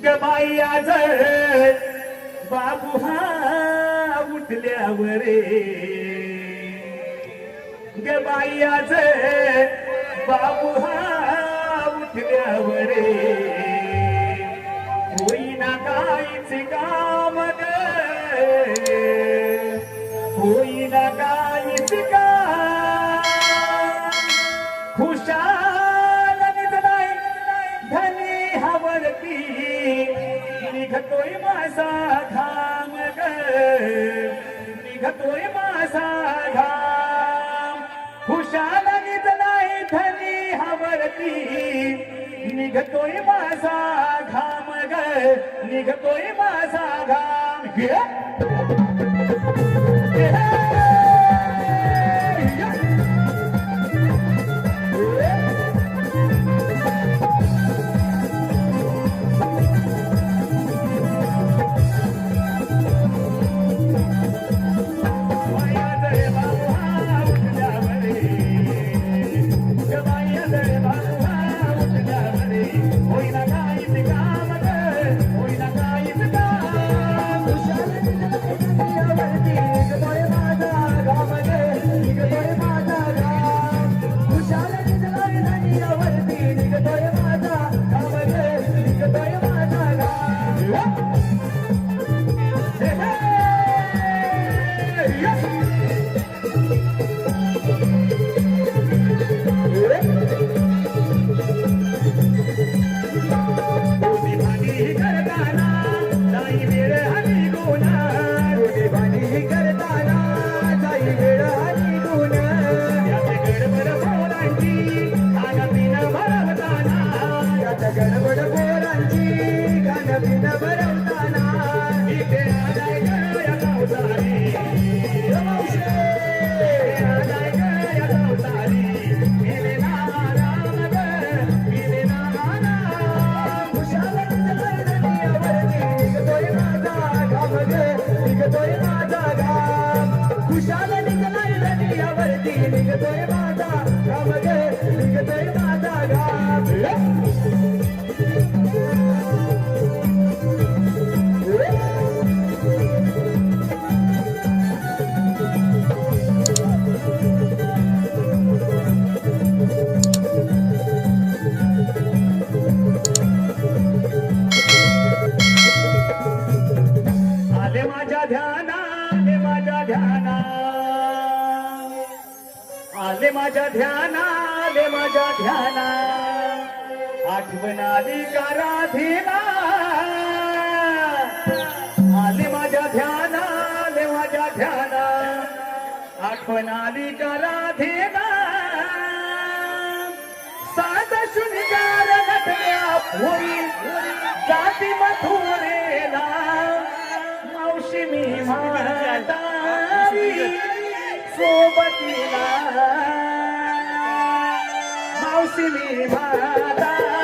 गबाई आज बाबू हा उठल्यावर गबाई आज बाबू हा उठल्यावर होईना काहीच काम ग होईना काहीच काम खुशाल निघलाय धनी हवरती निघतोय माझा घाम ग निघतोय माझा घाम खुशाल निघलाय धनी हवरती निघतोय माझा घाम ग निघतोय माझा घाम आले माझ्या ध्याना आले माझ्या ध्याना आठवण आली का राधेला आले माझ्या ध्याना आले माझ्या ध्याना आठवण आली का राधेला साध शृंगार नटल्या पोरी जाती मथुरेला मावशी मी म्हातारी सोबतीला मावशी मी म्हातारी